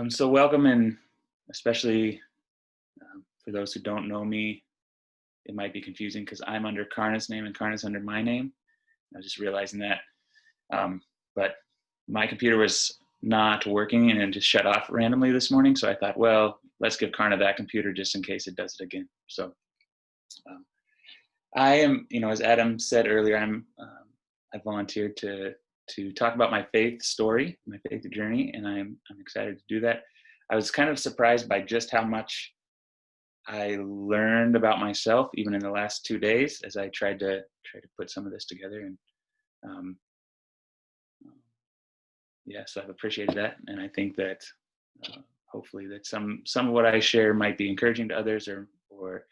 So welcome, and especially for those who don't know me, it might be confusing because I'm under Karna's name and Karna's under my name. I was just realizing that. Um, but my computer was not working and it just shut off randomly this morning. So I thought, well, let's give Karna that computer just in case it does it again. So um, I am, as Adam said earlier, I volunteered to talk about my faith story, my faith journey, and I'm excited to do that. I was kind of surprised by just how much I learned about myself even in the last 2 days as I tried to put some of this together. And um, yeah, so I've appreciated that, and I think that hopefully that some of what I share might be encouraging to others, or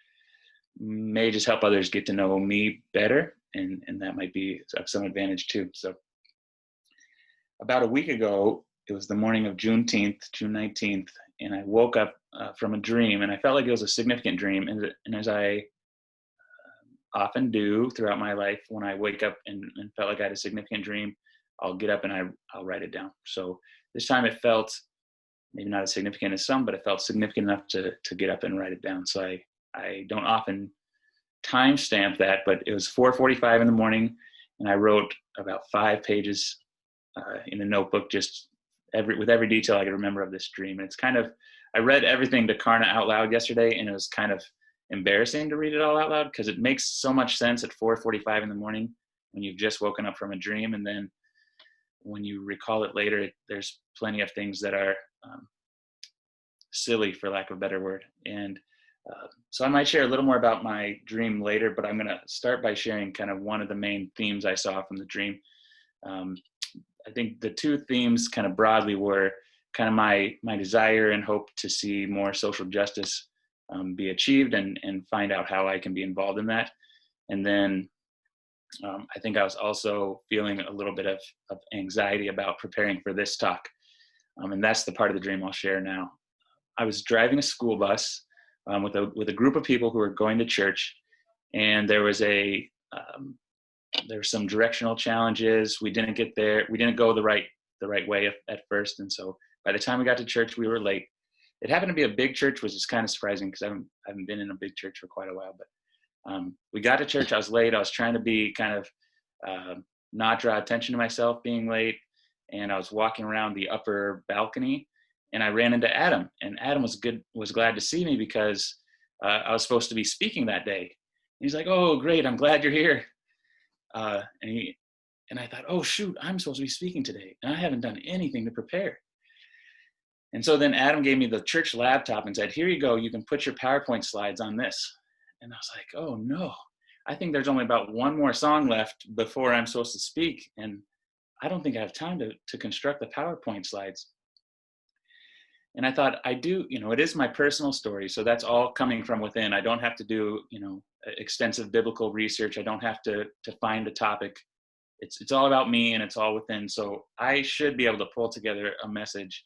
may just help others get to know me better, and that might be of some advantage too. So about a week ago, it was the morning of June 19th, and I woke up from a dream, and I felt like it was a significant dream. And as I often do throughout my life, when I wake up and felt like I had a significant dream, I'll get up and I'll write it down. So this time it felt maybe not as significant as some, but it felt significant enough to get up and write it down. So I don't often timestamp that, but it was 4:45 in the morning, and I wrote about 5 pages in a notebook, just with every detail I could remember of this dream. And it's kind of, I read everything to Karna out loud yesterday, and it was kind of embarrassing to read it all out loud because it makes so much sense at 4:45 in the morning when you've just woken up from a dream, and then when you recall it later, there's plenty of things that are silly, for lack of a better word. And so I might share a little more about my dream later, but I'm going to start by sharing kind of one of the main themes I saw from the dream. I think the two themes kind of broadly were kind of my desire and hope to see more social justice be achieved, and find out how I can be involved in that. And then I think I was also feeling a little bit of anxiety about preparing for this talk. And that's the part of the dream I'll share now. I was driving a school bus with a group of people who were going to church, and there were some directional challenges. We didn't get there. We didn't go the right way at first, and so by the time we got to church, we were late. It happened to be a big church, which is kind of surprising because I haven't been in a big church for quite a while. But we got to church. I was late. I was trying to be kind of not draw attention to myself being late, and I was walking around the upper balcony, and I ran into Adam. And Adam was glad to see me because I was supposed to be speaking that day. And he's like, "Oh, great! I'm glad you're here." And I thought, "Oh shoot, I'm supposed to be speaking today, and I haven't done anything to prepare." And so then Adam gave me the church laptop and said, "Here you go. You can put your PowerPoint slides on this." And I was like, "Oh no, I think there's only about one more song left before I'm supposed to speak, and I don't think I have time to construct the PowerPoint slides." And I thought, I do, it is my personal story, so that's all coming from within. I don't have to do, extensive biblical research. I don't have to find a topic. It's all about me, and it's all within. So I should be able to pull together a message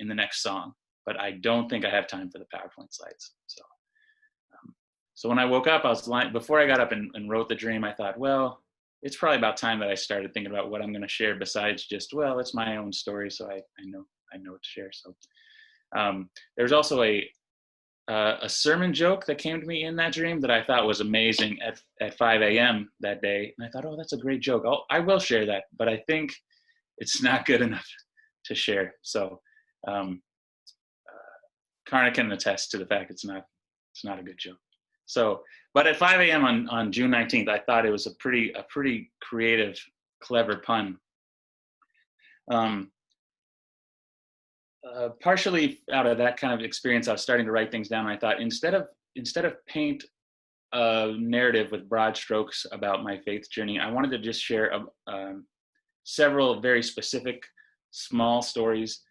in the next song, but I don't think I have time for the PowerPoint slides. So when I woke up, before I got up and wrote the dream, I thought, well, it's probably about time that I started thinking about what I'm going to share besides just, well, it's my own story, so I know what to share. So there's also a sermon joke that came to me in that dream that I thought was amazing at 5 a.m. that day. And I thought, oh, that's a great joke. I will share that, but I think it's not good enough to share. So Karna can attest to the fact it's not a good joke. So, but at 5 a.m. on June 19th, I thought it was a pretty creative, clever pun. Partially out of that kind of experience, I was starting to write things down. I thought instead of paint a narrative with broad strokes about my faith journey, I wanted to just share several very specific small stories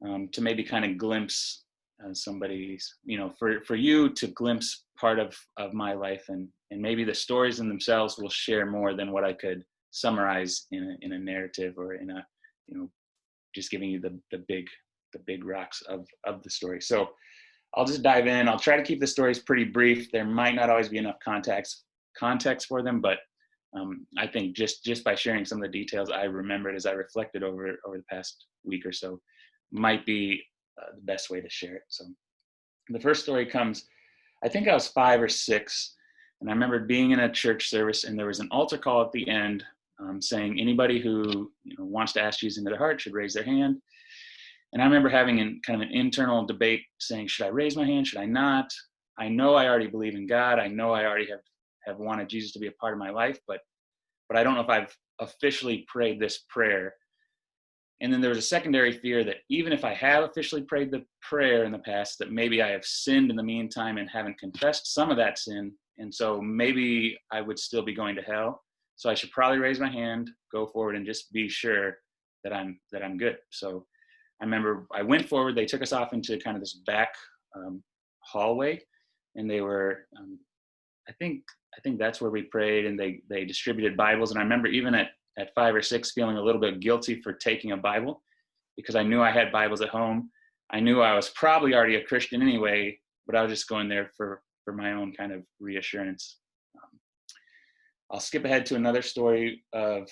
to maybe kind of glimpse somebody's, for you to glimpse part of my life, and maybe the stories in themselves will share more than what I could summarize in a narrative, or in a, just giving you the big rocks of the story. So I'll just dive in. I'll try to keep the stories pretty brief. There might not always be enough context for them, but I think just by sharing some of the details I remembered as I reflected over the past week or so, might be the best way to share it. So the first story comes, I think I was 5 or 6, and I remember being in a church service, and there was an altar call at the end saying anybody who wants to ask Jesus into their heart should raise their hand. And I remember having kind of an internal debate saying, should I raise my hand? Should I not? I know I already believe in God. I know I already have wanted Jesus to be a part of my life, but I don't know if I've officially prayed this prayer. And then there was a secondary fear that even if I have officially prayed the prayer in the past, that maybe I have sinned in the meantime and haven't confessed some of that sin. And so maybe I would still be going to hell. So I should probably raise my hand, go forward, and just be sure that I'm good. So I remember I went forward. They took us off into kind of this back hallway, and they were, I think that's where we prayed, and they distributed Bibles. And I remember even at 5 or 6 feeling a little bit guilty for taking a Bible, because I knew I had Bibles at home. I knew I was probably already a Christian anyway, but I was just going there for my own kind of reassurance. I'll skip ahead to another story of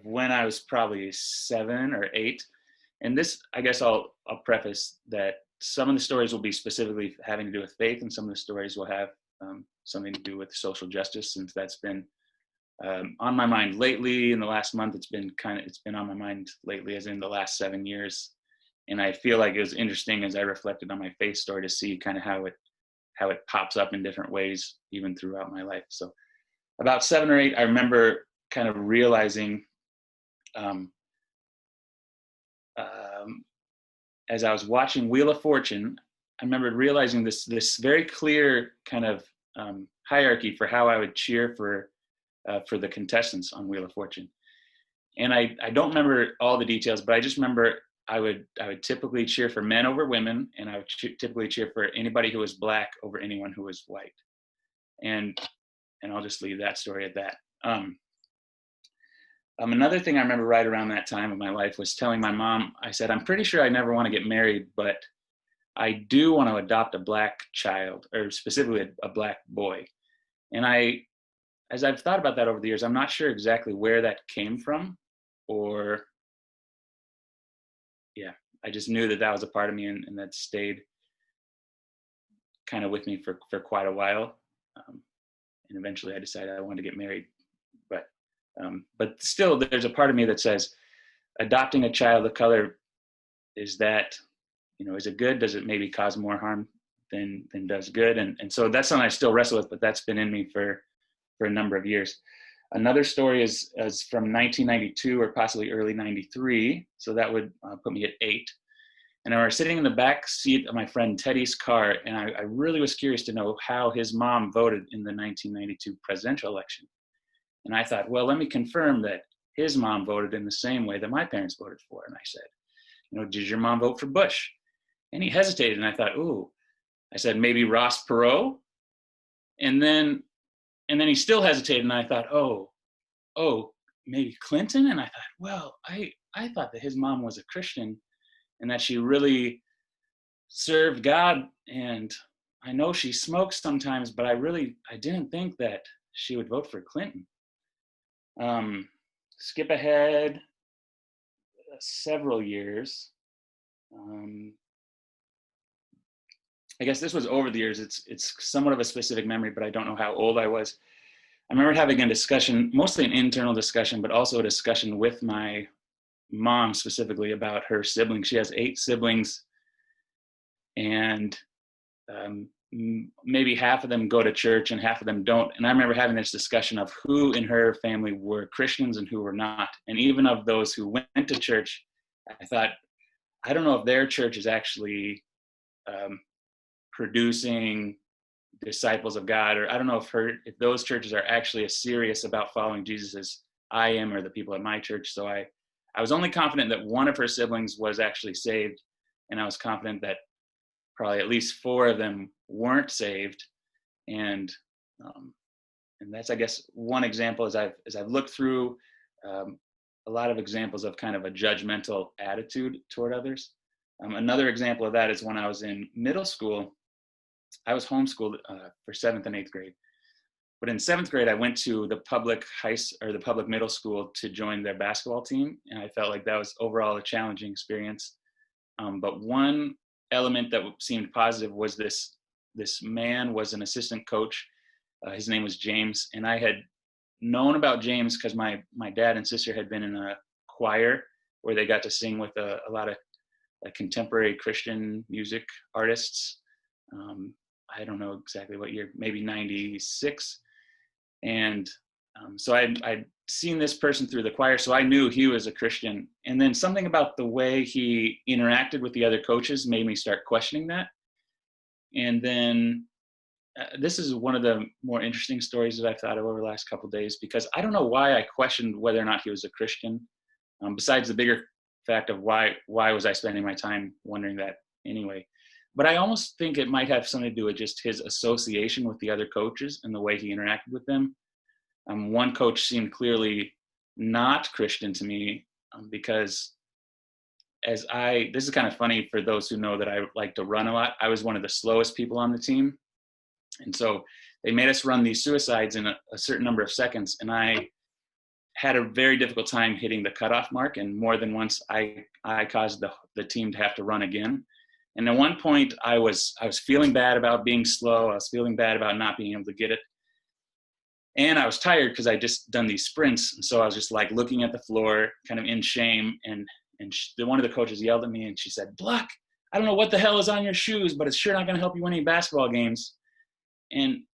when I was probably 7 or 8. And this, I guess I'll preface that some of the stories will be specifically having to do with faith, and some of the stories will have something to do with social justice, since that's been on my mind lately. In the last month, it's been on my mind lately, as in the last 7 years. And I feel like it was interesting as I reflected on my faith story to see kind of how it pops up in different ways, even throughout my life. So about 7 or 8, I remember kind of realizing as I was watching Wheel of Fortune, I remember realizing this very clear kind of hierarchy for how I would cheer for the contestants on Wheel of Fortune. And I don't remember all the details, but I just remember I would typically cheer for men over women, and I would typically cheer for anybody who was black over anyone who was white. And I'll just leave that story at that. Another thing I remember right around that time of my life was telling my mom, I said, I'm pretty sure I never want to get married, but I do want to adopt a black child, or specifically a black boy. And as I've thought about that over the years, I'm not sure exactly where that came from, or I just knew that was a part of me, and that stayed kind of with me for quite a while. And eventually I decided I wanted to get married. But still, there's a part of me that says, adopting a child of color, is it good? Does it maybe cause more harm than does good? And so that's something I still wrestle with, but that's been in me for a number of years. Another story is from 1992 or possibly early 93. So that would put me at 8. And I was sitting in the back seat of my friend Teddy's car, and I really was curious to know how his mom voted in the 1992 presidential election. And I thought, well, let me confirm that his mom voted in the same way that my parents voted for. And I said, did your mom vote for Bush? And he hesitated, and I thought, ooh. I said, maybe Ross Perot? And then he still hesitated, and I thought, oh, maybe Clinton? And I thought, well, I thought that his mom was a Christian and that she really served God. And I know she smokes sometimes, but I didn't think that she would vote for Clinton. Skip ahead several years. I guess this was over the years. It's somewhat of a specific memory, but I don't know how old I was. I remember having a discussion, mostly an internal discussion, but also a discussion with my mom specifically about her siblings. She has 8 siblings, and maybe half of them go to church and half of them don't. And I remember having this discussion of who in her family were Christians and who were not. And even of those who went to church, I thought, I don't know if their church is actually producing disciples of God, or I don't know if those churches are actually as serious about following Jesus as I am, or the people at my church. So I was only confident that one of her siblings was actually saved, and I was confident that probably at least 4 of them weren't saved. And that's, I guess, one example as I've looked through a lot of examples of kind of a judgmental attitude toward others. Another example of that is when I was in middle school. I was homeschooled for 7th and 8th grade, But in 7th grade, I went to the public the public middle school to join their basketball team. And I felt like that was overall a challenging experience. But one element that seemed positive was this man was an assistant coach. His name was James. And I had known about James because my dad and sister had been in a choir where they got to sing with a lot of like contemporary Christian music artists. I don't know exactly what year, maybe 96. And so I'd seen this person through the choir, so I knew he was a Christian. And then something about the way he interacted with the other coaches made me start questioning that. And then this is one of the more interesting stories that I've thought of over the last couple of days, because I don't know why I questioned whether or not he was a Christian, besides the bigger fact of why was I spending my time wondering that anyway. But I almost think it might have something to do with just his association with the other coaches and the way he interacted with them. One coach seemed clearly not Christian to me, because this is kind of funny for those who know that I like to run a lot. I was one of the slowest people on the team. And so they made us run these suicides in a certain number of seconds. And I had a very difficult time hitting the cutoff mark. And more than once, I caused the team to have to run again. And at one point, I was feeling bad about being slow. I was feeling bad about not being able to get it. And I was tired because I just done these sprints. And so I was just like looking at the floor, kind of in shame. And one of the coaches yelled at me and she said, "Block, I don't know what the hell is on your shoes, but it's sure not going to help you win any basketball games." And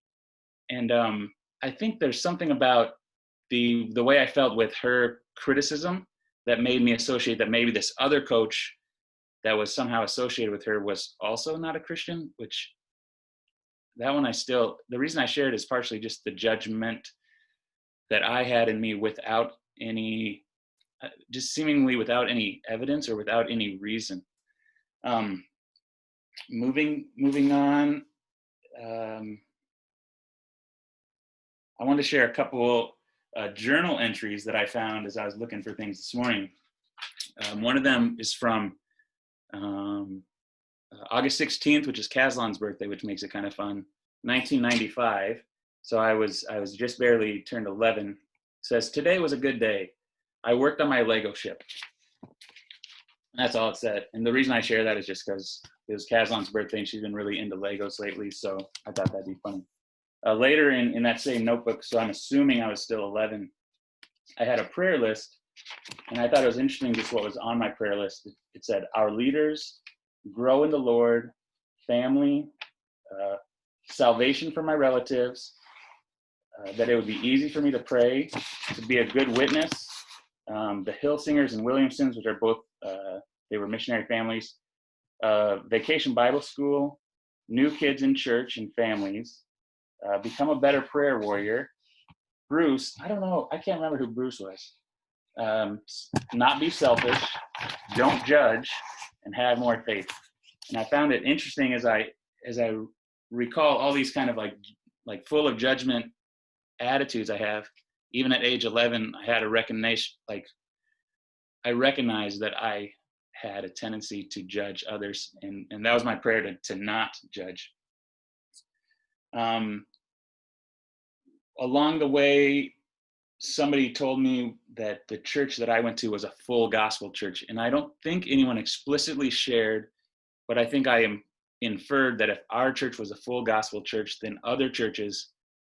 I think there's something about the way I felt with her criticism that made me associate that maybe this other coach that was somehow associated with her was also not a Christian, which that one the reason I shared is partially just the judgment that I had in me without any, just seemingly without any evidence or without any reason. Moving on, I wanted to share a couple journal entries that I found as I was looking for things this morning. One of them is from August 16th, which is Caslon's birthday, which makes it kind of fun. 1995. So I was just barely turned 11. It says, "Today was a good day. I worked on my Lego ship." That's all it said. And the reason I share that is just because it was Caslon's birthday and she's been really into Legos lately. So I thought that'd be funny. Later in that same notebook, so I'm assuming I was still 11, I had a prayer list. And I thought it was interesting just what was on my prayer list. It said, "Our leaders, grow in the Lord, family, salvation for my relatives, that it would be easy for me to pray, to be a good witness, the Hill Singers and Williamsons, which are both, they were missionary families, Vacation Bible School, new kids in church and families, become a better prayer warrior, Bruce," I don't know, I can't remember who Bruce was, "not be selfish, don't judge, and have more faith." And I found it interesting as I recall all these kind of like full of judgment attitudes I have. Even at age 11, I had a recognition, like I recognized that I had a tendency to judge others, and that was my prayer to not judge. Along the way, somebody told me that the church that I went to was a full gospel church. And I don't think anyone explicitly shared, but I think I am inferred that if our church was a full gospel church, then other churches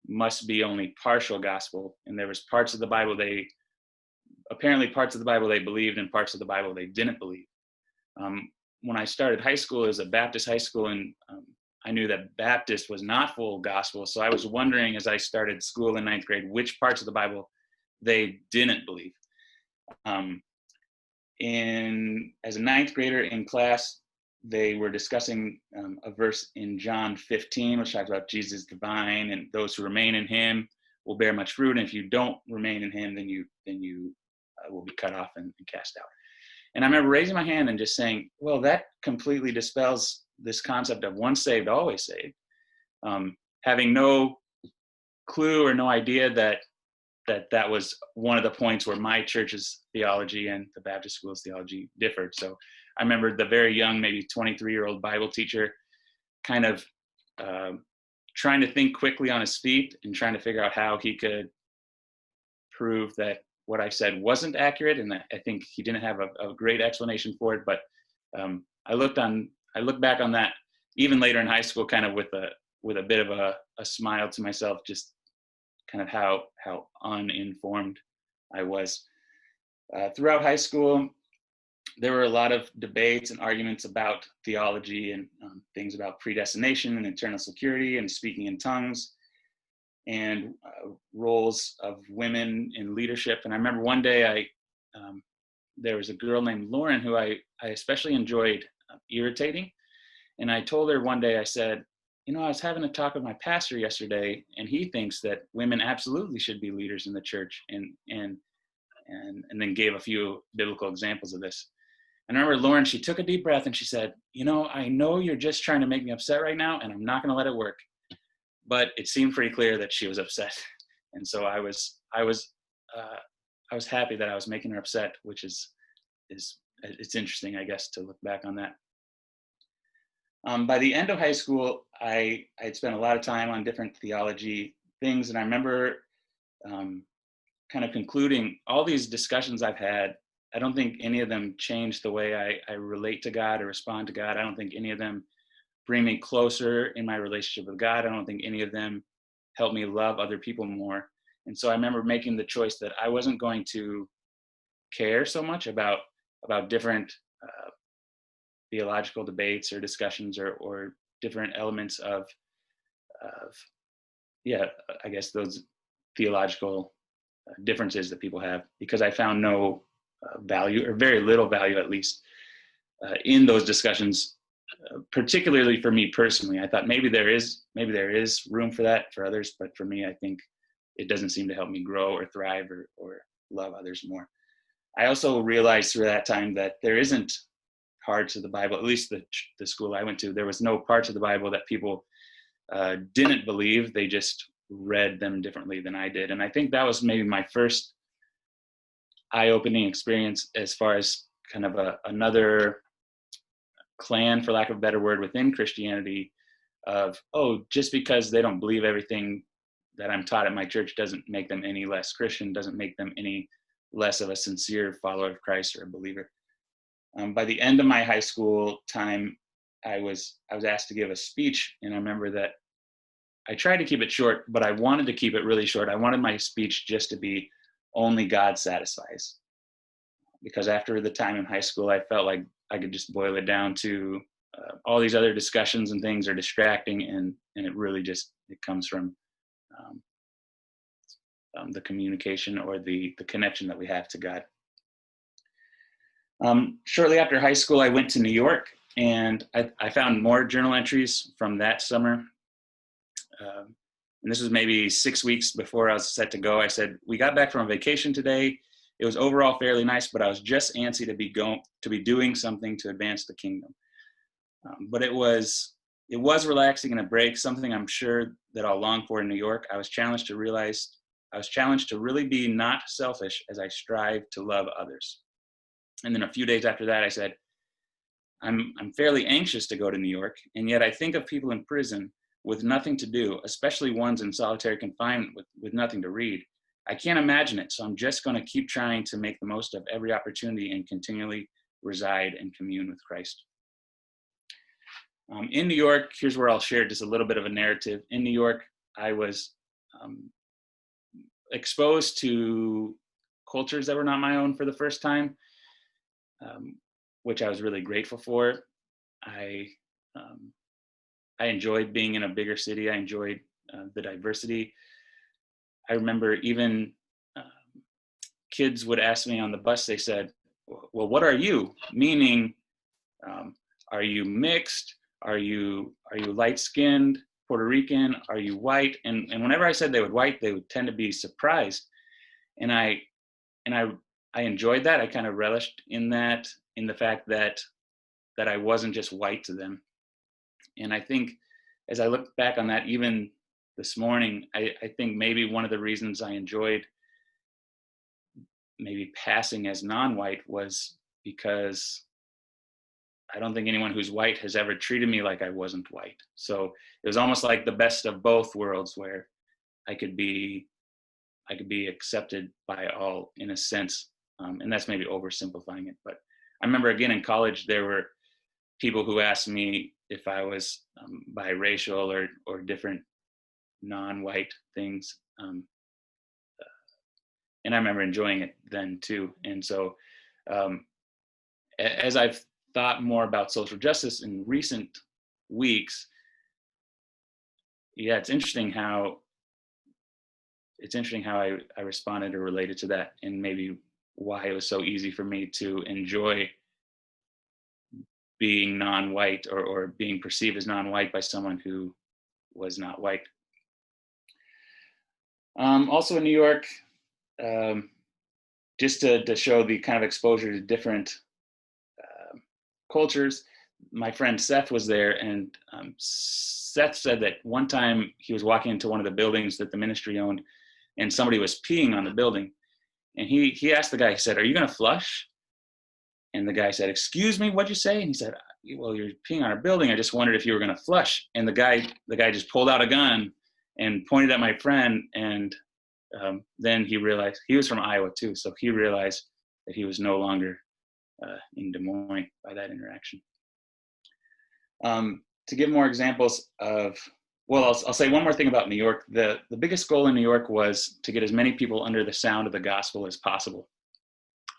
must be only partial gospel. And there was parts of the Bible they believed and parts of the Bible they didn't believe. When I started high school, it was a Baptist high school, and I knew that Baptist was not full gospel. So I was wondering as I started school in 9th grade, which parts of the Bible they didn't believe. As a 9th grader in class, they were discussing a verse in John 15, which talks about Jesus divine, and those who remain in him will bear much fruit. And if you don't remain in him, then you will be cut off and cast out. And I remember raising my hand and just saying, well, that completely dispels this concept of once saved, always saved. Having no clue or no idea that was one of the points where my church's theology and the Baptist school's theology differed. So I remember the very young, maybe 23-year-old Bible teacher kind of trying to think quickly on his feet and trying to figure out how he could prove that what I said wasn't accurate. And I think he didn't have a great explanation for it. But I look back on that even later in high school, kind of with a bit of a smile to myself, just kind of how uninformed I was. Throughout high school, there were a lot of debates and arguments about theology and things about predestination and eternal security and speaking in tongues and roles of women in leadership. And I remember one day there was a girl named Lauren who I especially enjoyed irritating. And I told her one day, I said, I was having a talk with my pastor yesterday, and he thinks that women absolutely should be leaders in the church, and then gave a few biblical examples of this. And I remember Lauren, she took a deep breath and she said, I know you're just trying to make me upset right now, and I'm not going to let it work. But it seemed pretty clear that she was upset. And so I was happy that I was making her upset, which is it's interesting, I guess, to look back on that. By the end of high school, I had spent a lot of time on different theology things. And I remember kind of concluding all these discussions I've had. I don't think any of them change the way I relate to God or respond to God. I don't think any of them bring me closer in my relationship with God. I don't think any of them help me love other people more. And so I remember making the choice that I wasn't going to care so much about different theological debates or discussions or different elements of I guess those theological differences that people have, because I found no value, or very little value at least, in those discussions, particularly for me personally. I thought maybe there is room for that for others, but for me, I think it doesn't seem to help me grow or thrive or love others more. I also realized through that time that there isn't parts of the Bible, at least the school I went to, there was no parts of the Bible that people didn't believe. They just read them differently than I did. And I think that was maybe my first eye-opening experience as far as kind of another clan, for lack of a better word, within Christianity of, just because they don't believe everything that I'm taught at my church doesn't make them any less Christian, doesn't make them any less of a sincere follower of Christ or a believer. By the end of my high school time, I was asked to give a speech, and I remember that I tried to keep it short, but I wanted to keep it really short. I wanted my speech just to be only God satisfies, because after the time in high school, I felt like I could just boil it down to all these other discussions and things are distracting, and it really just, it comes from the communication or the connection that we have to God. Shortly after high school, I went to New York, and I found more journal entries from that summer. And this was maybe 6 weeks before I was set to go. I said, we got back from a vacation today. It was overall fairly nice, but I was just antsy to be doing something to advance the kingdom. But it was relaxing and a break, something I'm sure that I'll long for in New York. I was challenged to really be not selfish as I strive to love others. And then a few days after that, I said, I'm fairly anxious to go to New York, and yet I think of people in prison with nothing to do, especially ones in solitary confinement with nothing to read. I can't imagine it, so I'm just going to keep trying to make the most of every opportunity and continually reside and commune with Christ. In New York, here's where I'll share just a little bit of a narrative. In New York, I was exposed to cultures that were not my own for the first time, which I was really grateful for. I enjoyed being in a bigger city. I enjoyed the diversity. I remember even kids would ask me on the bus, they said, well, what are you? Meaning, are you mixed? Are you light-skinned, Puerto Rican? Are you white? And whenever I said they would tend to be surprised. And I enjoyed that. I kind of relished in the fact that I wasn't just white to them. And I think as I look back on that, even this morning, I think maybe one of the reasons I enjoyed maybe passing as non-white was because I don't think anyone who's white has ever treated me like I wasn't white. So it was almost like the best of both worlds, where I could be accepted by all in a sense. And that's maybe oversimplifying it. But I remember again in college, there were people who asked me if I was biracial or different non-white things. And I remember enjoying it then too. And so as I've thought more about social justice in recent weeks, yeah, it's interesting how I responded or related to that, and maybe why it was so easy for me to enjoy being non-white or being perceived as non-white by someone who was not white. Also in New York, just to show the kind of exposure to different cultures, my friend Seth was there, and Seth said that one time he was walking into one of the buildings that the ministry owned, and somebody was peeing on the building. And he asked the guy, he said, "Are you going to flush?" And the guy said, "Excuse me, what'd you say?" And he said, "Well, you're peeing on our building. I just wondered if you were going to flush." And the guy just pulled out a gun and pointed at my friend. And then he realized, he was from Iowa too, so he realized that he was no longer in Des Moines by that interaction. To give more examples of, well, I'll say one more thing about New York. The biggest goal in New York was to get as many people under the sound of the gospel as possible.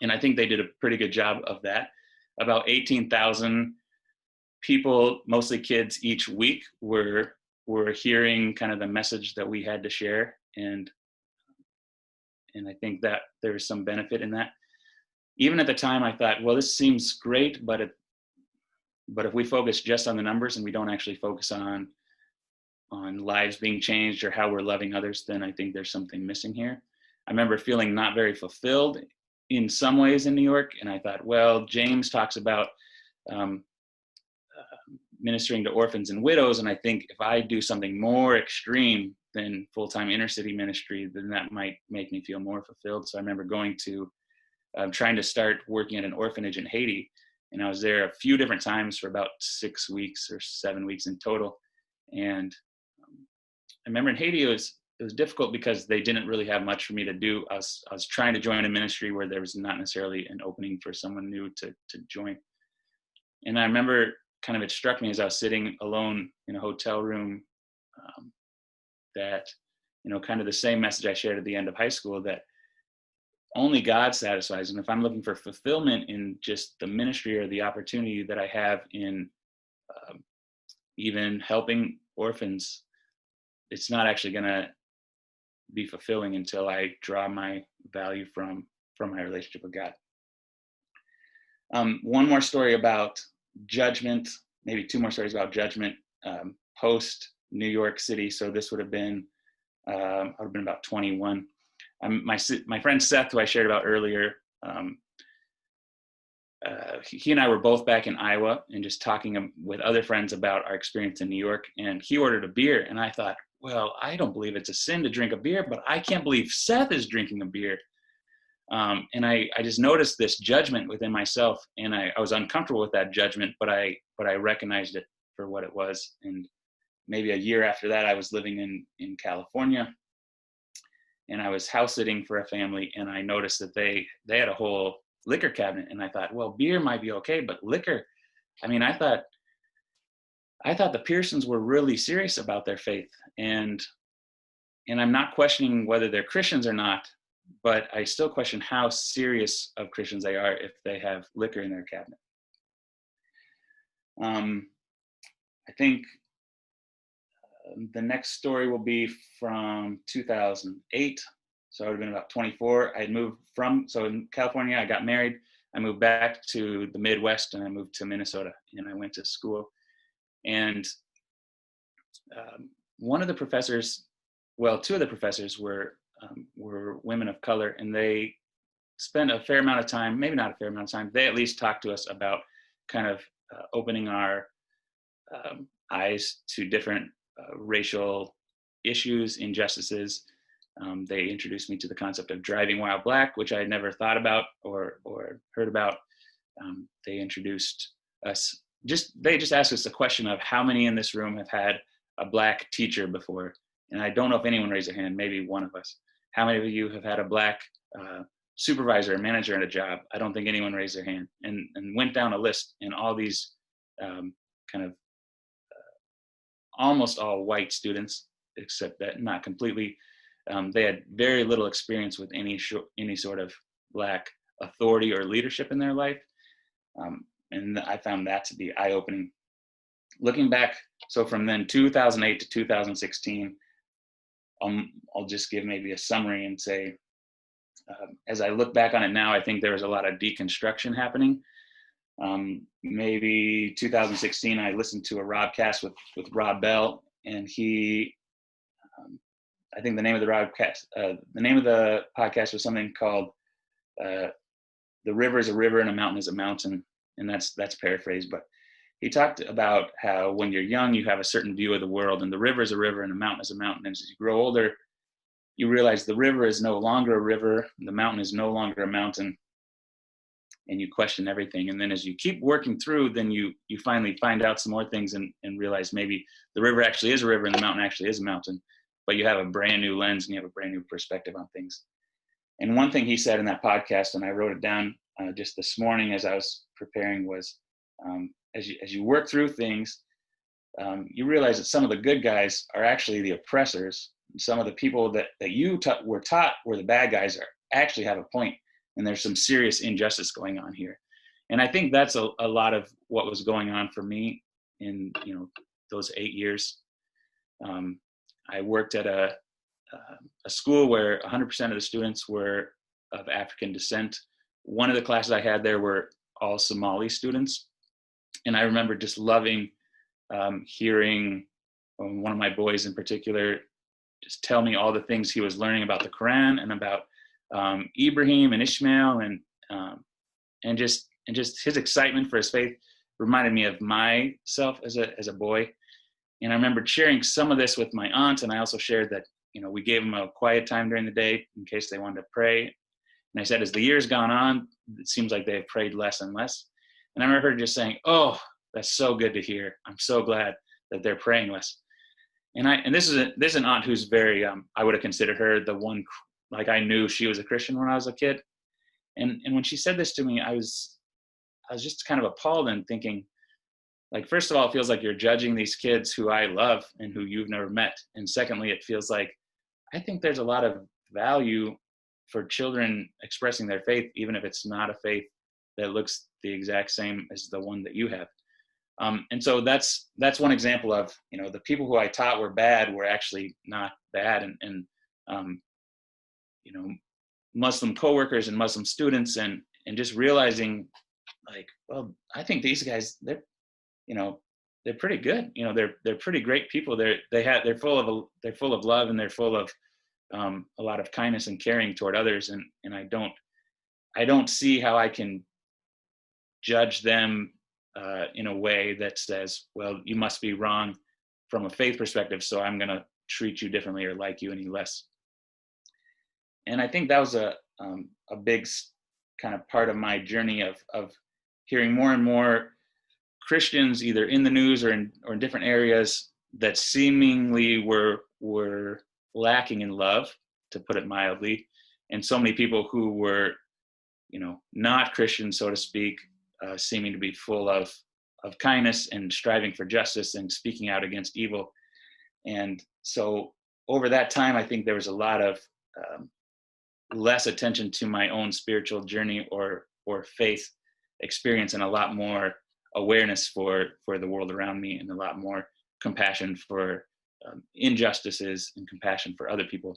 And I think they did a pretty good job of that. About 18,000 people, mostly kids, each week were hearing kind of the message that we had to share. And I think that there's some benefit in that. Even at the time, I thought, well, this seems great, but if we focus just on the numbers and we don't actually focus on lives being changed or how we're loving others, then I think there's something missing here. I remember feeling not very fulfilled in some ways in New York, and I thought, well, James talks about ministering to orphans and widows, and I think if I do something more extreme than full-time inner-city ministry, then that might make me feel more fulfilled. So I remember going to trying to start working at an orphanage in Haiti, and I was there a few different times for about 6 weeks or 7 weeks in total. And I remember in Haiti, it was difficult because they didn't really have much for me to do. I was trying to join a ministry where there was not necessarily an opening for someone new to join. And I remember kind of it struck me as I was sitting alone in a hotel room that, kind of the same message I shared at the end of high school, that only God satisfies. And if I'm looking for fulfillment in just the ministry or the opportunity that I have in even helping orphans, it's not actually going to be fulfilling until I draw my value from my relationship with God. One more story about judgment, maybe two more stories about judgment post New York City. So this would have been, I would have been about 21. My friend Seth, who I shared about earlier, he and I were both back in Iowa and just talking with other friends about our experience in New York. And he ordered a beer, and I thought, well, I don't believe it's a sin to drink a beer, but I can't believe Seth is drinking a beer. And I just noticed this judgment within myself, and I was uncomfortable with that judgment, but I recognized it for what it was. And maybe a year after that, I was living in California, and I was house sitting for a family, and I noticed that they had a whole liquor cabinet, and I thought, well, beer might be okay, but liquor, I mean, I thought the Pearsons were really serious about their faith, and I'm not questioning whether they're Christians or not, but I still question how serious of Christians they are if they have liquor in their cabinet. I think the next story will be from 2008. So I would have been about 24. I had moved so in California, I got married. I moved back to the Midwest, and I moved to Minnesota, and I went to school. And one of the professors, well, two of the professors were women of color, and they spent a fair amount of time, maybe not a fair amount of time, they at least talked to us about kind of opening our eyes to different racial issues, injustices. They introduced me to the concept of driving while black, which I had never thought about or heard about. They introduced us they just asked us a question of how many in this room have had a Black teacher before. And I don't know if anyone raised their hand, maybe one of us. How many of you have had a Black supervisor or manager at a job? I don't think anyone raised their hand, and went down a list, and all these kind of almost all white students, except that not completely. They had very little experience with any sort of Black authority or leadership in their life. And I found that to be eye-opening. Looking back, so from then 2008 to 2016, I'll just give maybe a summary and say, as I look back on it now, I think there was a lot of deconstruction happening. Maybe 2016, I listened to a Robcast with Rob Bell, and he, I think the name of the podcast was something called "The River is a River and a Mountain is a Mountain," and that's paraphrased, but he talked about how when you're young, you have a certain view of the world, and the river is a river and a mountain is a mountain. And as you grow older, you realize the river is no longer a river, the mountain is no longer a mountain, and you question everything. And then as you keep working through, then you finally find out some more things and realize maybe the river actually is a river and the mountain actually is a mountain, but you have a brand new lens and you have a brand new perspective on things. And one thing he said in that podcast, and I wrote it down just this morning as I was preparing, was as you work through things, you realize that some of the good guys are actually the oppressors. Some of the people that you were taught were the bad guys actually have a point, and there's some serious injustice going on here. And I think that's a lot of what was going on for me in those 8 years. I worked at a school where 100% of the students were of African descent. One of the classes I had there were all Somali students. And I remember just loving hearing one of my boys in particular just tell me all the things he was learning about the Quran and about Ibrahim and Ishmael, and just his excitement for his faith reminded me of myself as a boy. And I remember sharing some of this with my aunt, and I also shared that we gave them a quiet time during the day in case they wanted to pray. And I said, as the years gone on, it seems like they've prayed less and less. And I remember her just saying, "Oh, that's so good to hear. I'm so glad that they're praying less." And this is an aunt who's very, I would have considered her the one, like I knew she was a Christian when I was a kid. And when she said this to me, I was just kind of appalled and thinking, like, first of all, it feels like you're judging these kids who I love and who you've never met. And secondly, it feels like I think there's a lot of value for children expressing their faith, even if it's not a faith that looks the exact same as the one that you have. And so that's one example of, the people who I taught were bad were actually not bad. And Muslim coworkers and Muslim students, and just realizing, like, well, I think these guys, they're pretty good. They're pretty great people. They're full of love, and they're full of a lot of kindness and caring toward others. And I don't see how I can judge them in a way that says, well, you must be wrong from a faith perspective, so I'm going to treat you differently or like you any less. And I think that was a big kind of part of my journey of hearing more and more Christians, either in the news or in different areas, that seemingly were lacking in love, to put it mildly, and so many people who were, not Christians, so to speak, seeming to be full of kindness and striving for justice and speaking out against evil. And so over that time, I think there was a lot of less attention to my own spiritual journey or faith experience, and a lot more awareness for the world around me, and a lot more compassion for injustices and compassion for other people.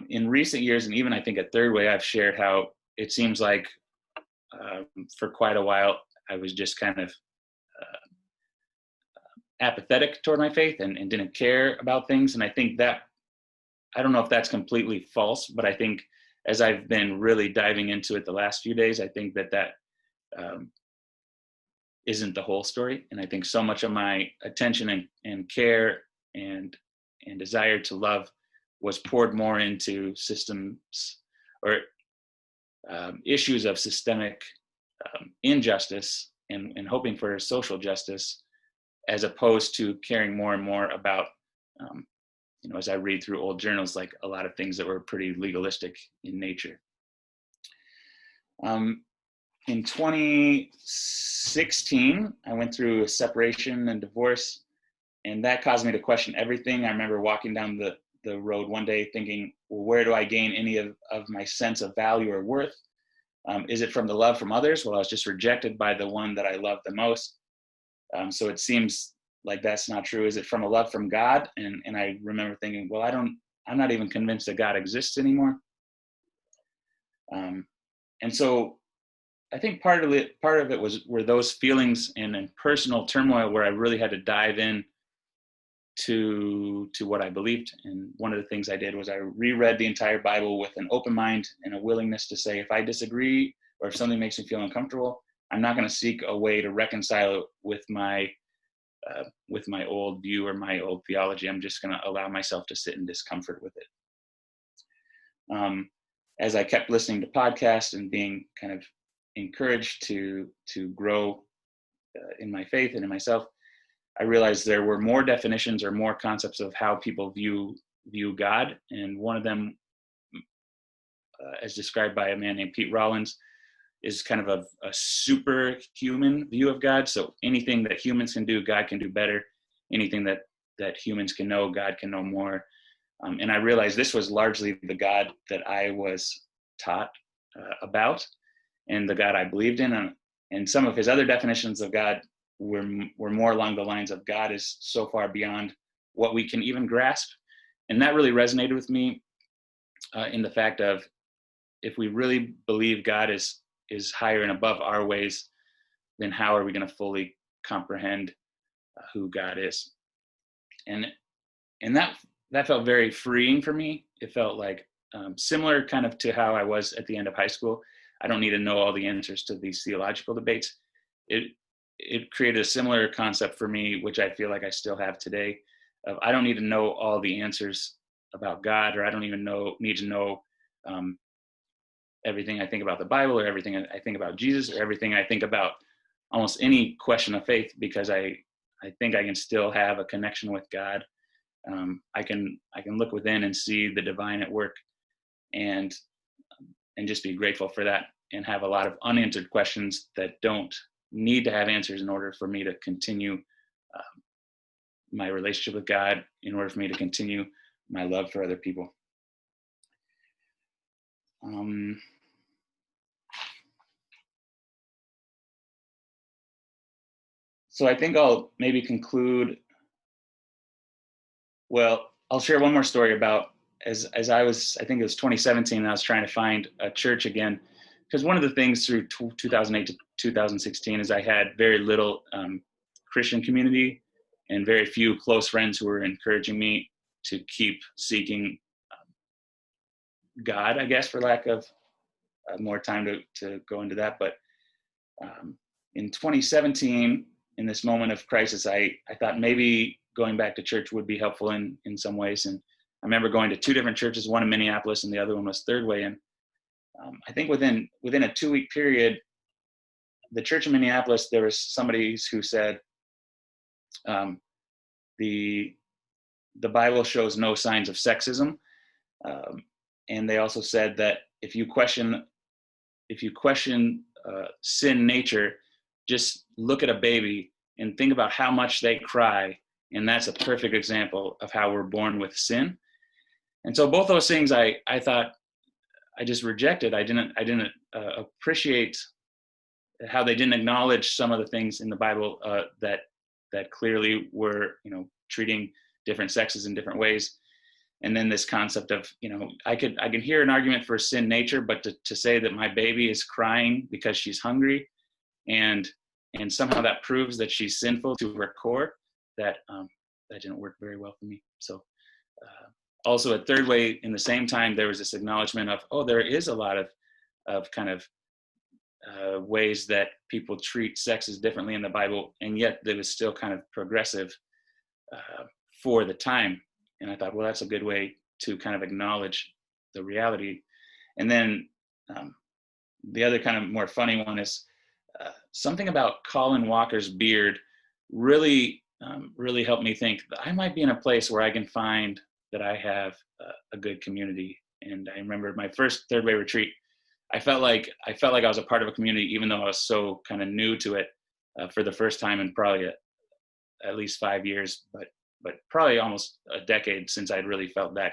In recent years, and even I think at Third Way, I've shared how it seems like for quite a while I was just kind of apathetic toward my faith and didn't care about things. And I think that, I don't know if that's completely false, but I think as I've been really diving into it the last few days, I think that isn't the whole story. And I think so much of my attention and care and desire to love was poured more into systems or issues of systemic injustice and hoping for social justice, as opposed to caring more and more about, as I read through old journals, like a lot of things that were pretty legalistic in nature. In 2016, I went through a separation and divorce, and that caused me to question everything. I remember walking down the road one day thinking, well, where do I gain any of my sense of value or worth? Is it from the love from others? Well, I was just rejected by the one that I loved the most. So it seems like that's not true. Is it from a love from God? And I remember thinking, well, I'm not even convinced that God exists anymore. And so I think part of it were those feelings and personal turmoil where I really had to dive in to what I believed. And one of the things I did was I reread the entire Bible with an open mind and a willingness to say, if I disagree or if something makes me feel uncomfortable, I'm not going to seek a way to reconcile it with my old view or my old theology. I'm just going to allow myself to sit in discomfort with it. As I kept listening to podcasts and being kind of encouraged to grow in my faith and in myself, I realized there were more definitions or more concepts of how people view God. And one of them, as described by a man named Pete Rollins, is kind of a superhuman view of God. So anything that humans can do, God can do better. Anything that humans can know, God can know more. And I realized this was largely the God that I was taught about and the God I believed in. And some of his other definitions of God were more along the lines of God is so far beyond what we can even grasp. And that really resonated with me in the fact of, if we really believe God is higher and above our ways, then how are we going to fully comprehend who God is? And that felt very freeing for me. It felt like similar kind of to how I was at the end of high school. I don't need to know all the answers to these theological debates. It created a similar concept for me, which I feel like I still have today. I don't need to know all the answers about God, or I don't even need to know everything I think about the Bible, or everything I think about Jesus, or everything I think about almost any question of faith, because I think I can still have a connection with God. I can look within and see the divine at work, and just be grateful for that, and have a lot of unanswered questions that don't need to have answers in order for me to continue my relationship with God, in order for me to continue my love for other people. So I think I'll maybe conclude. Well, I'll share one more story about as I was, I think it was 2017, and I was trying to find a church again, because one of the things through 2008 to 2016 is I had very little Christian community and very few close friends who were encouraging me to keep seeking God, I guess, for lack of more time to go into that. But in 2017, in this moment of crisis, I thought maybe going back to church would be helpful in some ways. And I remember going to two different churches, one in Minneapolis and the other one was Third Way. And I think within a 2-week period, the church in Minneapolis, there was somebody who said, the Bible shows no signs of sexism. And they also said that if you question sin nature, just look at a baby and think about how much they cry, and that's a perfect example of how we're born with sin. And so both those things I thought I just rejected. I didn't appreciate how they didn't acknowledge some of the things in the Bible that clearly were, treating different sexes in different ways. And then this concept of, I can hear an argument for sin nature, but to say that my baby is crying because she's hungry and somehow that proves that she's sinful to her core, that didn't work very well for me. So also at Third Way, in the same time, there was this acknowledgement of, there is a lot of kind of ways that people treat sexes differently in the Bible, and yet it was still kind of progressive for the time. And I thought, well, that's a good way to kind of acknowledge the reality. And then the other kind of more funny one is something about Colin Walker's beard really, really helped me think that I might be in a place where I can find that I have a good community. And I remember my first Third Way retreat, I felt like I was a part of a community, even though I was so kind of new to it for the first time in probably at least 5 years, but probably almost a decade since I'd really felt that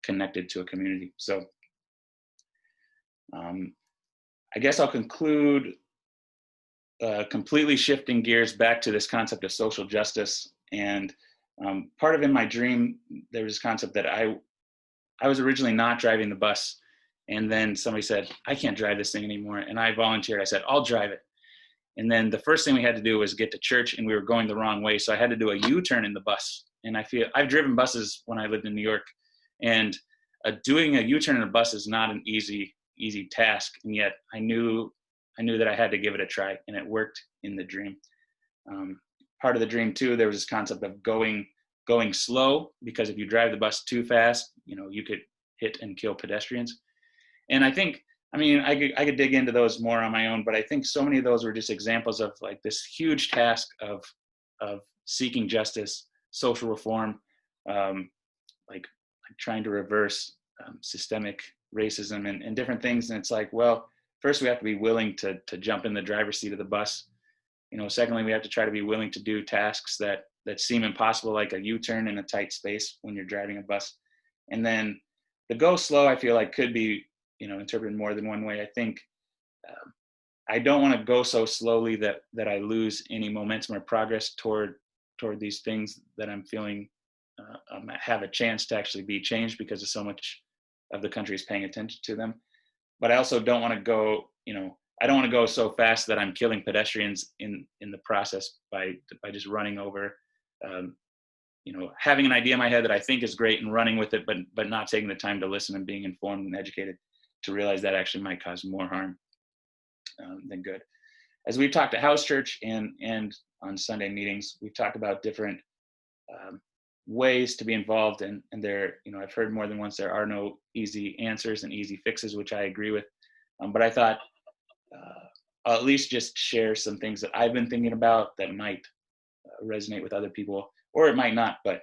connected to a community. So I guess I'll conclude completely shifting gears back to this concept of social justice. And part of in my dream, there was this concept that I was originally not driving the bus. And then somebody said, I can't drive this thing anymore. And I volunteered. I said, I'll drive it. And then the first thing we had to do was get to church, and we were going the wrong way. So I had to do a U-turn in the bus. And I've driven buses when I lived in New York, and doing a U-turn in a bus is not an easy task. And yet I knew that I had to give it a try, and it worked in the dream. Part of the dream too, there was this concept of going slow, because if you drive the bus too fast, you could hit and kill pedestrians. And I think, I could dig into those more on my own, but I think so many of those were just examples of like this huge task of seeking justice, social reform, like trying to reverse systemic racism and different things. And it's like, well, first we have to be willing to jump in the driver's seat of the bus. Secondly, we have to try to be willing to do tasks that seem impossible, like a U-turn in a tight space when you're driving a bus. And then the go slow, I feel like, could be interpreted more than one way. I think I don't want to go so slowly that I lose any momentum or progress toward these things that I'm feeling have a chance to actually be changed, because of so much of the country is paying attention to them. But I also don't want to go, I don't want to go so fast that I'm killing pedestrians in the process by just running over, having an idea in my head that I think is great and running with it, but not taking the time to listen and being informed and educated to realize that actually might cause more harm than good. As we've talked at house church and on Sunday meetings, we've talked about different ways to be involved, and there, I've heard more than once, there are no easy answers and easy fixes, which I agree with. But I thought I'll at least just share some things that I've been thinking about that might resonate with other people, or it might not. But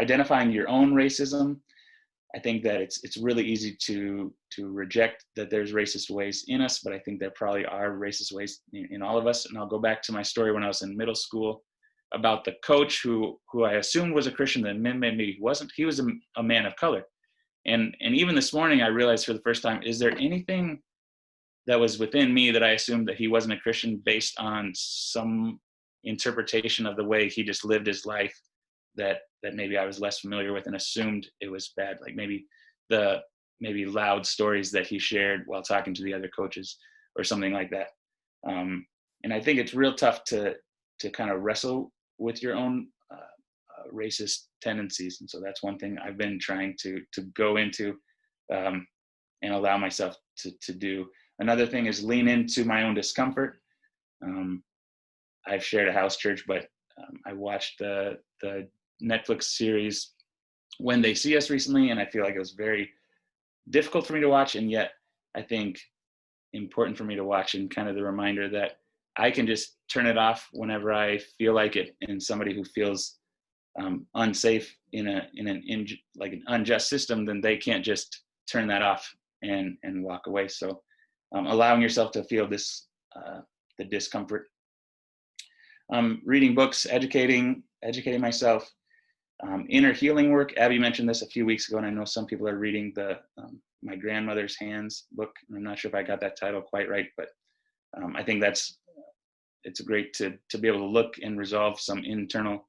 identifying your own racism, I think that it's really easy to reject that there's racist ways in us, but I think there probably are racist ways in all of us. And I'll go back to my story when I was in middle school about the coach who I assumed was a Christian, then maybe he wasn't. He was a man of color. And even this morning, I realized for the first time, is there anything that was within me that I assumed that he wasn't a Christian based on some interpretation of the way he just lived his life that maybe I was less familiar with and assumed it was bad, like maybe loud stories that he shared while talking to the other coaches or something like that. And I think it's real tough to kind of wrestle with your own racist tendencies. And so that's one thing I've been trying to go into and allow myself to do. Another thing is lean into my own discomfort. I've shared a house church, but I watched the Netflix series When They See Us recently, and I feel like it was very difficult for me to watch, and yet I think important for me to watch, and kind of the reminder that I can just turn it off whenever I feel like it. And somebody who feels unsafe in an unjust system, then they can't just turn that off and walk away. So allowing yourself to feel this the discomfort. Reading books, educating myself. Inner healing work. Abby mentioned this a few weeks ago, and I know some people are reading the My Grandmother's Hands book. I'm not sure if I got that title quite right, but I think it's great to be able to look and resolve some internal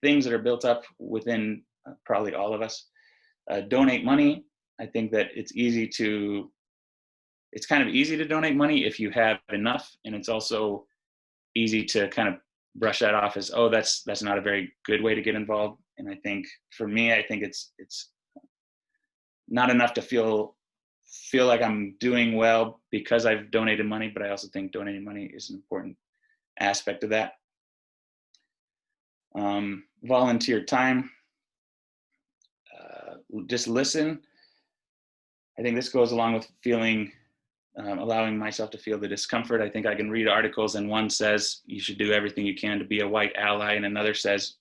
things that are built up within probably all of us. Donate money. I think that it's kind of easy to donate money if you have enough, and it's also easy to kind of brush that off as, oh, that's not a very good way to get involved. And I think for me, I think it's not enough to feel like I'm doing well because I've donated money, but I also think donating money is an important aspect of that. Volunteer time. Just listen. I think this goes along with feeling allowing myself to feel the discomfort. I think I can read articles and one says you should do everything you can to be a white ally, and another says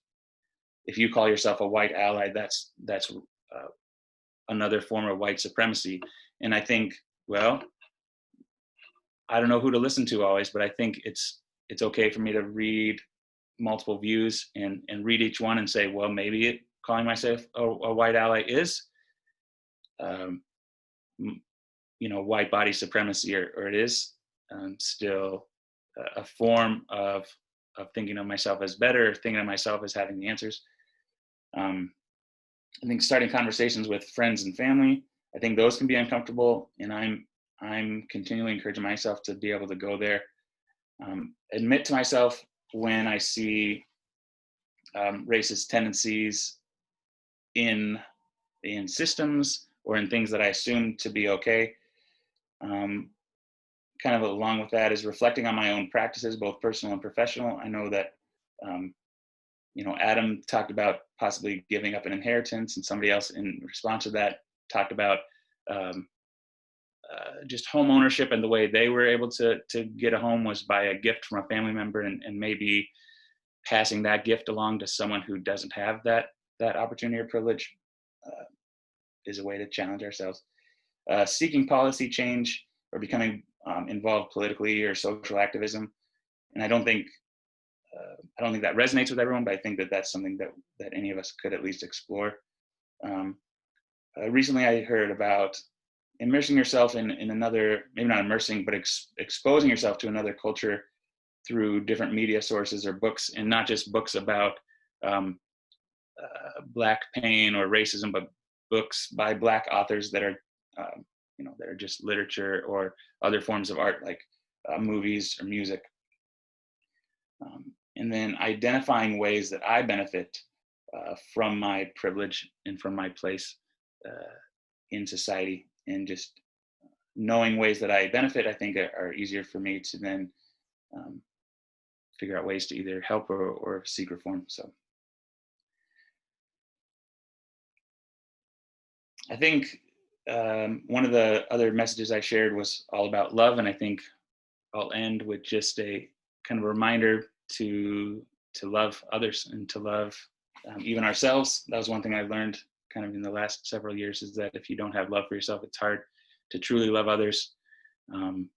if you call yourself a white ally, that's another form of white supremacy. And I think, well, I don't know who to listen to always, but I think it's okay for me to read multiple views and read each one and say, well, maybe calling myself a white ally is white body supremacy, or it is still a form of thinking of myself as better, thinking of myself as having the answers. I think starting conversations with friends and family, I think those can be uncomfortable, and I'm continually encouraging myself to be able to go there. Admit to myself when I see racist tendencies in systems or in things that I assume to be okay. Kind of along with that is reflecting on my own practices, both personal and professional. I know that, Adam talked about possibly giving up an inheritance, and somebody else in response to that talked about just home ownership, and the way they were able to get a home was by a gift from a family member, and maybe passing that gift along to someone who doesn't have that opportunity or privilege is a way to challenge ourselves. Seeking policy change or becoming involved politically or social activism, and I don't think that resonates with everyone, but I think that that's something that any of us could at least explore. Recently, I heard about immersing yourself in another, maybe not immersing, but exposing yourself to another culture through different media sources or books, and not just books about Black pain or racism, but books by Black authors that are, that are just literature or other forms of art, like movies or music. And then identifying ways that I benefit from my privilege and from my place in society, and just knowing ways that I benefit, I think are easier for me to then figure out ways to either help or seek reform. So I think one of the other messages I shared was all about love, and I think I'll end with just a kind of a reminder to love others and to love even ourselves. That was one thing I learned kind of in the last several years, is that if you don't have love for yourself, it's hard to truly love others. And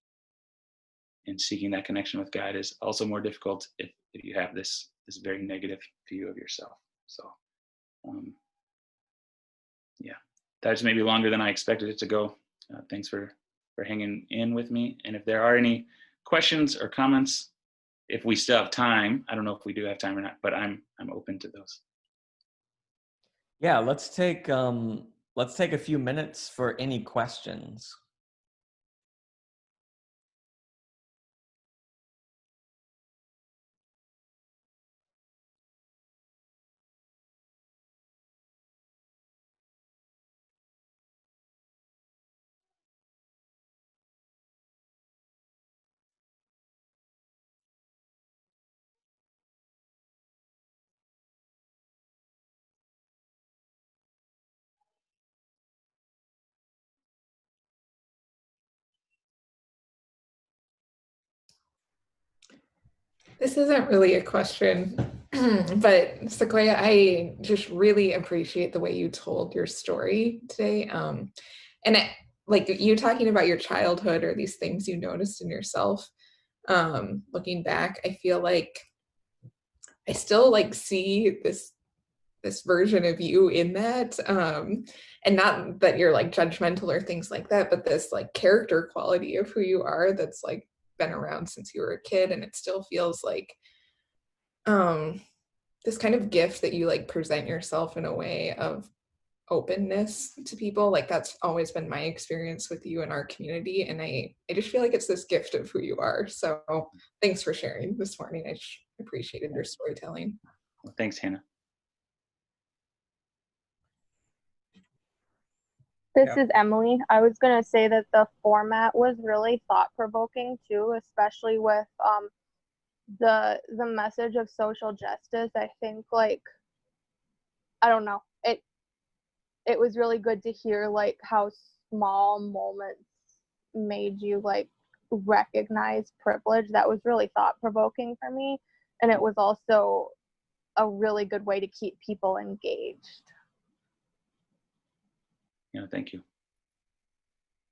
seeking that connection with God is also more difficult if you have this very negative view of yourself. So yeah, that's maybe longer than I expected it to go. Thanks for hanging in with me. And if there are any questions or comments, if we still have time, I don't know if we do have time or not, but I'm open to those. Yeah, let's take a few minutes for any questions. This isn't really a question, but Sequoia, I just really appreciate the way you told your story today. And like you talking about your childhood or these things you noticed in yourself, looking back, I feel like I still like see this version of you in that. And not that you're like judgmental or things like that, but this like character quality of who you are that's like been around since you were a kid, and it still feels like this kind of gift that you like present yourself in a way of openness to people. Like that's always been my experience with you in our community, and I just feel like it's this gift of who you are. So thanks for sharing this morning. I just appreciated your storytelling. Well, thanks, Hannah. This is Emily. I was going to say that the format was really thought-provoking too, especially with the message of social justice. I think, like, I don't know, it was really good to hear like how small moments made you like recognize privilege. That was really thought-provoking for me, and it was also a really good way to keep people engaged. Yeah, thank you.